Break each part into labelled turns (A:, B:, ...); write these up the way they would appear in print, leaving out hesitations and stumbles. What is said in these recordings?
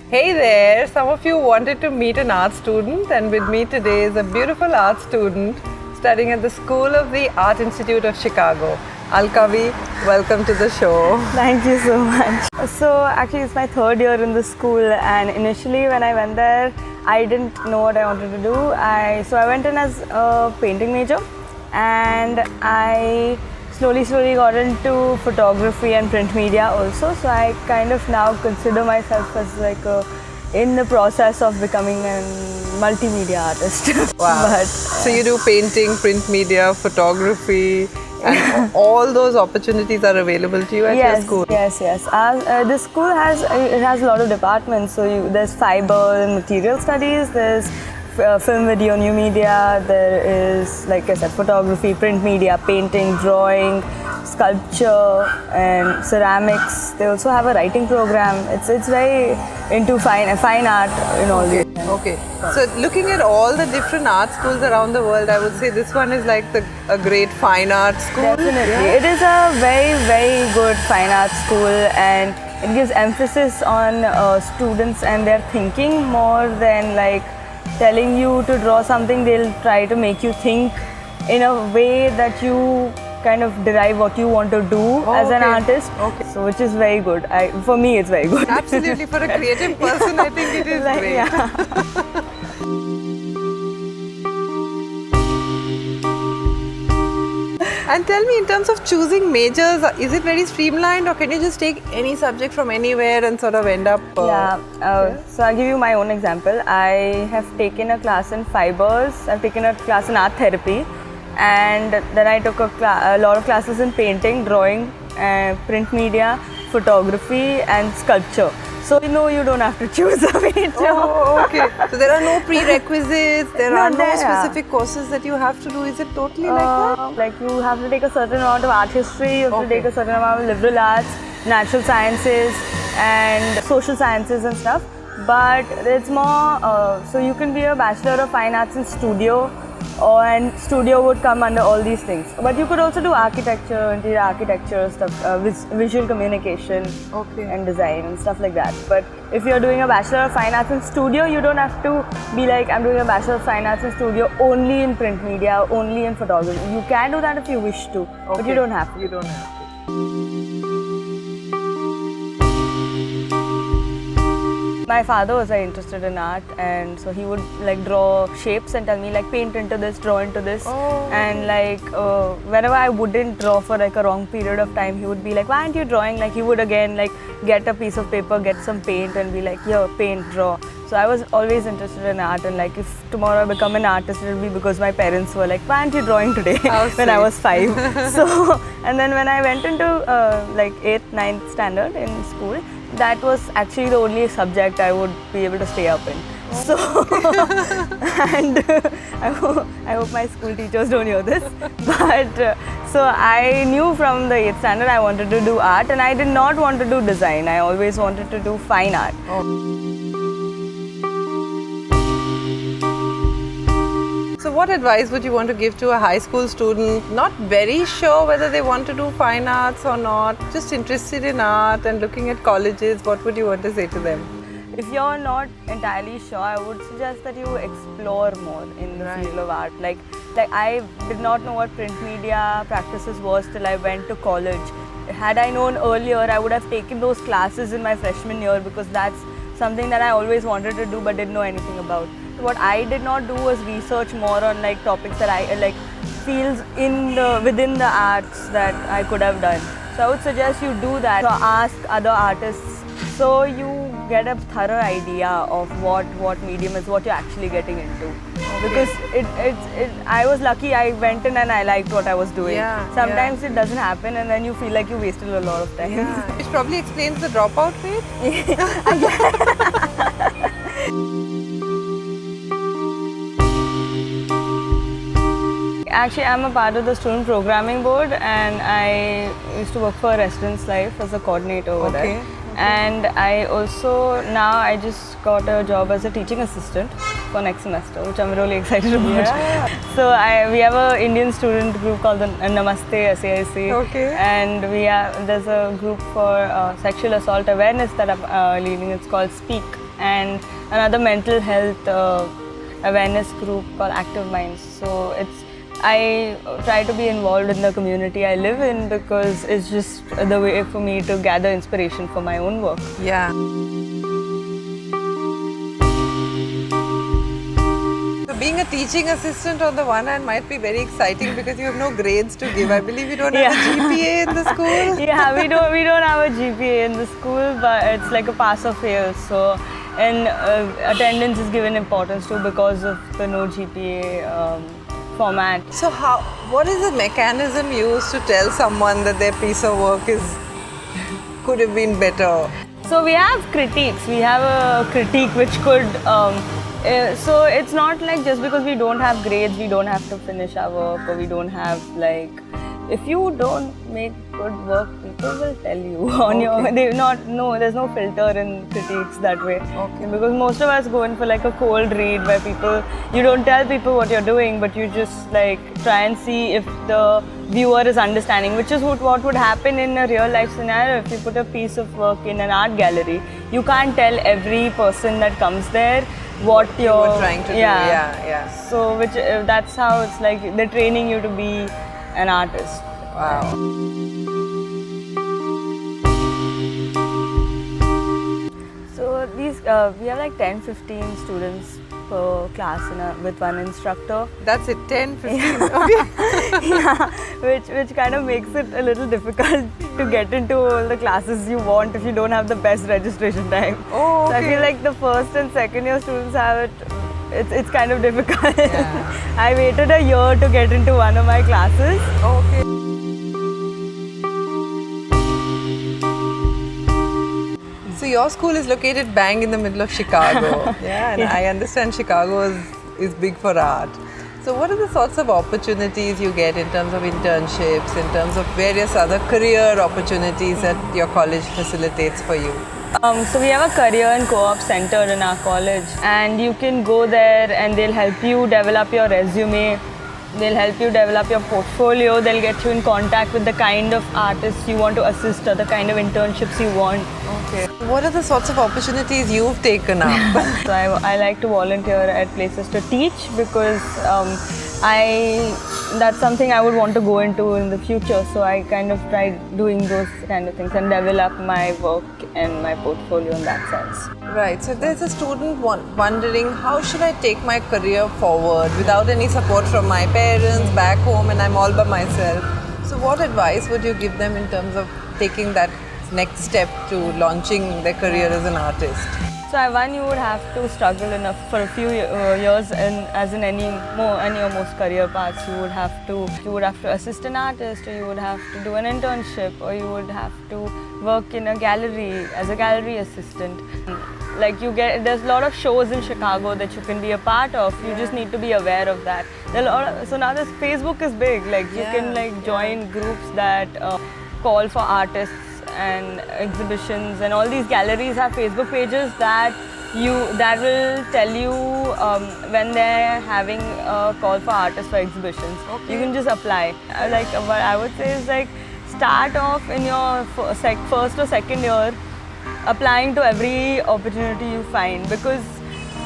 A: Hey there! Some of you wanted to meet an art student, and with me today is a beautiful art student studying at the School of the Art Institute of Chicago. Alkavi, welcome to the show.
B: Thank you so much. So actually it's my third year in the school, and initially when I went there I didn't know what I wanted to do. So I went in as a painting major, and I slowly got into photography and print media also. So I kind of now consider myself as in the process of becoming a multimedia artist.
A: Wow. So you do painting, print media, photography, and all those opportunities are available to you at your school?
B: Yes. The school has a lot of departments. So there's fiber and material studies, there's film, video, new media, there is, like I said, photography, print media, painting, drawing, sculpture and ceramics. They also have a writing program. It's very into fine art in all these.
A: Okay. So looking at all the different art schools around the world, I would say this one is like a great fine art school.
B: Definitely. It is a very good fine art school, and it gives emphasis on students and their thinking more than like telling you to draw something. They'll try to make you think in a way that you kind of derive what you want to do as an artist. So which is very good. For me it's very good.
A: Absolutely. For a creative person, I think it is great.
B: Yeah.
A: And tell me, in terms of choosing majors, is it very streamlined, or can you just take any subject from anywhere and sort of end up?
B: So I'll give you my own example. I have taken a class in fibers, I've taken a class in art therapy, and then I took a lot of classes in painting, drawing, print media, photography and sculpture. So you don't have to choose a major.
A: Oh, okay. So there are no prerequisites, there are no specific courses that you have to do. Is it totally like that?
B: Like you have to take a certain amount of art history, you have to take a certain amount of liberal arts, natural sciences and social sciences and stuff. But it's more, so you can be a Bachelor of Fine Arts in studio, and studio would come under all these things. But you could also do architecture, interior architecture stuff, visual communication and design and stuff like that. But if you're doing a Bachelor of Fine Arts in studio, you don't have to be like, I'm doing a Bachelor of Fine Arts in studio only in print media, only in photography. You can do that if you wish to, but you don't have to.
A: You don't have to.
B: My father was very interested in art, and so he would like draw shapes and tell me like paint into this, draw into this. And like whenever I wouldn't draw for like a wrong period of time, he would be like, why aren't you drawing? Like he would again like get a piece of paper, get some paint and be like, here, paint, draw. So I was always interested in art, and like if tomorrow I become an artist, it will be because my parents were like, why aren't you drawing today? When I was 5. So, and then when I went into like 8th, 9th standard in school, that was actually the only subject I would be able to stay up in. So, and I hope my school teachers don't hear this. But so I knew from the 8th standard I wanted to do art, and I did not want to do design. I always wanted to do fine art.
A: So what advice would you want to give to a high school student, not very sure whether they want to do fine arts or not, just interested in art and looking at colleges? What would you want to say to them?
B: If you're not entirely sure, I would suggest that you explore more in the field of art. Like I did not know what print media practices was till I went to college. Had I known earlier, I would have taken those classes in my freshman year, because that's something that I always wanted to do but didn't know anything about. What I did not do was research more on like topics that I like, fields within the arts that I could have done. So I would suggest you do that. So ask other artists, so you get a thorough idea of what medium is, what you're actually getting into. Because I was lucky, I went in and I liked what I was doing. Sometimes it doesn't happen, and then you feel like you wasted a lot of time.
A: Which probably explains the dropout rate.
B: Actually, I'm a part of the student programming board, and I used to work for Residence Life as a coordinator over there. And I also now I just got a job as a teaching assistant for next semester, which I'm really excited about.
A: Yeah.
B: So we have a Indian student group called the Namaste SAIC.
A: Okay.
B: And there's a group for sexual assault awareness that I'm leading. It's called Speak, and another mental health awareness group called Active Minds. So I try to be involved in the community I live in because it's just the way for me to gather inspiration for my own work.
A: Yeah. So being a teaching assistant on the one hand might be very exciting because you have no grades to give. I believe you don't have a GPA in the school.
B: Yeah, we don't have a GPA in the school, but it's like a pass or fail. So, and attendance is given importance to because of the no GPA format.
A: So what is the mechanism used to tell someone that their piece of work could have been better?
B: So we have critiques. We have a critique which could. So it's not like just because we don't have grades, we don't have to finish our work, or we don't have like. If you don't make good work, people will tell you on your. There's no filter in critiques that way.
A: Okay.
B: Because most of us go in for like a cold read where you don't tell people what you're doing, but you just like try and see if the viewer is understanding, which is what would happen in a real life scenario. If you put a piece of work in an art gallery, you can't tell every person that comes there what you're
A: trying to do. Yeah.
B: So that's how it's like they're training you to be an artist.
A: Wow.
B: So these we have like 10-15 students per class with one instructor.
A: That's it, 10, 15.
B: Yeah, which kind of makes it a little difficult to get into all the classes you want if you don't have the best registration time.
A: Oh, okay.
B: So I feel like the first and second year students have it. It's kind of difficult.
A: Yeah.
B: I waited a year to get into one of my classes.
A: Okay. So your school is located bang in the middle of Chicago. Yeah, and I understand Chicago is big for art. So what are the sorts of opportunities you get in terms of internships, in terms of various other career opportunities that your college facilitates for you?
B: So we have a career and co-op center in our college, and you can go there and they'll help you develop your resume, they'll help you develop your portfolio, they'll get you in contact with the kind of artists you want to assist or the kind of internships you want.
A: Okay. What are the sorts of opportunities you've taken up?
B: So I like to volunteer at places to teach because that's something I would want to go into in the future. So I kind of tried doing those kind of things and develop my work and my portfolio in that sense.
A: Right. So there's a student wondering, how should I take my career forward without any support from my parents back home, and I'm all by myself. So what advice would you give them in terms of taking that next step to launching their career as an artist?
B: So you would have to struggle enough for a few years, and as in any or most career paths, you would have to assist an artist, or you would have to do an internship, or you would have to work in a gallery as a gallery assistant. Like there's a lot of shows in Chicago that you can be a part of. You just need to be aware of that. So now this Facebook is big. Like you can like join groups that call for artists and exhibitions, and all these galleries have Facebook pages that will tell you when they're having a call for artists for exhibitions. Okay. You can just apply. Like what I would say is like start off in your first or second year applying to every opportunity you find, because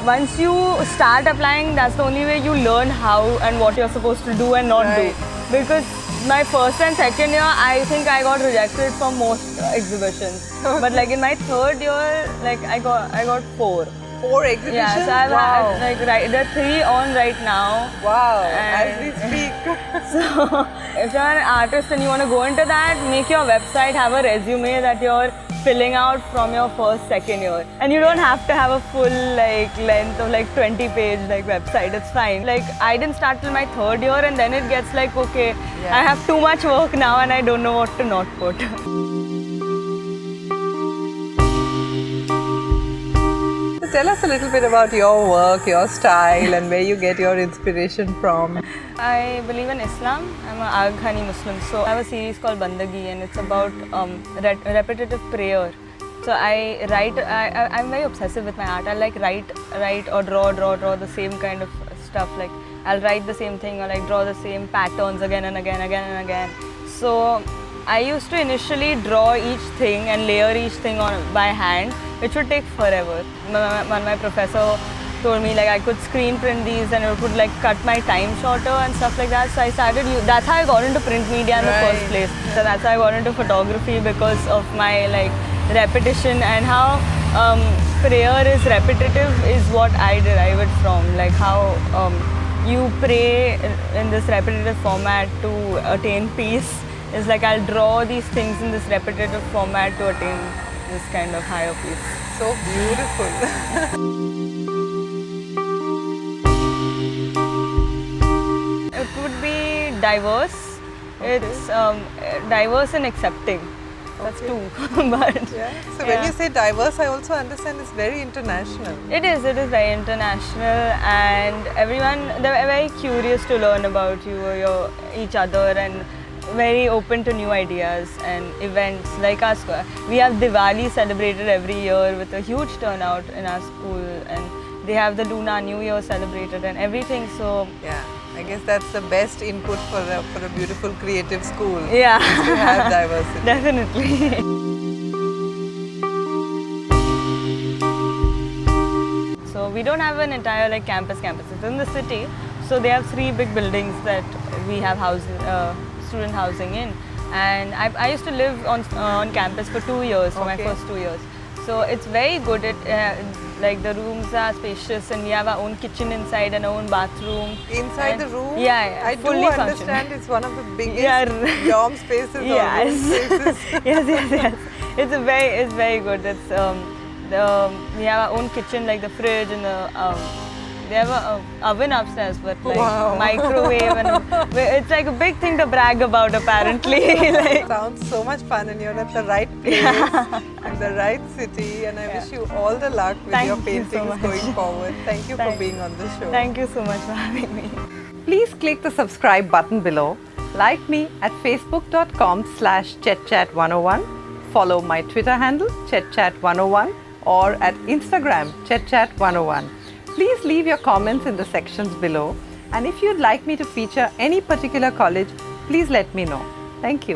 B: once you start applying, that's the only way you learn how and what you're supposed to do and not do. Because my first and second year, I think I got rejected from most exhibitions. But like in my third year, like I got 4.
A: 4 exhibitions?
B: Yeah, so I've had like there are 3 on right now.
A: Wow, as we speak.
B: So if you're an artist and you want to go into that, make your website have a resume that you're filling out from your first, second year. And you don't have to have a full like length of like 20-page like website. It's fine. Like I didn't start till my third year, and then it gets like, okay, I have too much work now and I don't know what to not put.
A: Tell us a little bit about your work, your style, and where you get your inspiration from.
B: I believe in Islam. I'm an Aghani Muslim. So I have a series called Bandagi, and it's about repetitive prayer. So I write. I'm very obsessive with my art. I like write or draw the same kind of stuff. Like I'll write the same thing or like draw the same patterns again and again. So I used to initially draw each thing and layer each thing on by hand, which would take forever. My professor told me like I could screen print these and it would like cut my time shorter and stuff like that. So I started. That's how I got into print media in the first place. So that's how I got into photography, because of my like repetition and how prayer is repetitive is what I derive it from. Like how you pray in this repetitive format to attain peace. It's like I'll draw these things in this repetitive format to attain this kind of higher peace.
A: So beautiful.
B: It would be diverse. It's diverse and accepting. That's two. But
A: Yeah. So when you say diverse, I also understand it's very international.
B: it is very international, and everyone, they're very curious to learn about you or each other, and very open to new ideas and events. Like our school, we have Diwali celebrated every year with a huge turnout in our school, and they have the Lunar New Year celebrated and everything. So
A: Yeah. I guess that's the best input for a beautiful creative school.
B: yeah,
A: To have diversity.
B: definitely. So we don't have an entire like campus. It's in the city. So they have 3 big buildings that we have student housing in. And I used to live on campus for 2 years, for my
A: Okay.
B: first 2 years. So it's very good. Like the rooms are spacious, and we have our own kitchen inside and our own bathroom.
A: Inside
B: And-
A: the room,
B: Yeah,
A: I do
B: fully functional.
A: understand it's one of the biggest
B: Yeah.
A: dorm spaces or room
B: Yes.
A: spaces.
B: yes. It's very good. It's we have our own kitchen, like the fridge and they have a oven upstairs, but like
A: Wow.
B: microwave, and it's like a big thing to brag about apparently. Like,
A: Sounds so much fun, and you're at the right place, in the right city, and I wish you all the luck with
B: Thank
A: your
B: you so
A: paintings
B: much.
A: going forward. Thank you for
B: Thank-
A: being on the show.
B: thank you so much for having me.
A: Please click the subscribe button below. Like me at facebook.com/chetchat101. Follow my Twitter handle chetchat101 or at Instagram chetchat101. Please leave your comments in the sections below. And if you'd like me to feature any particular college, please let me know. Thank you.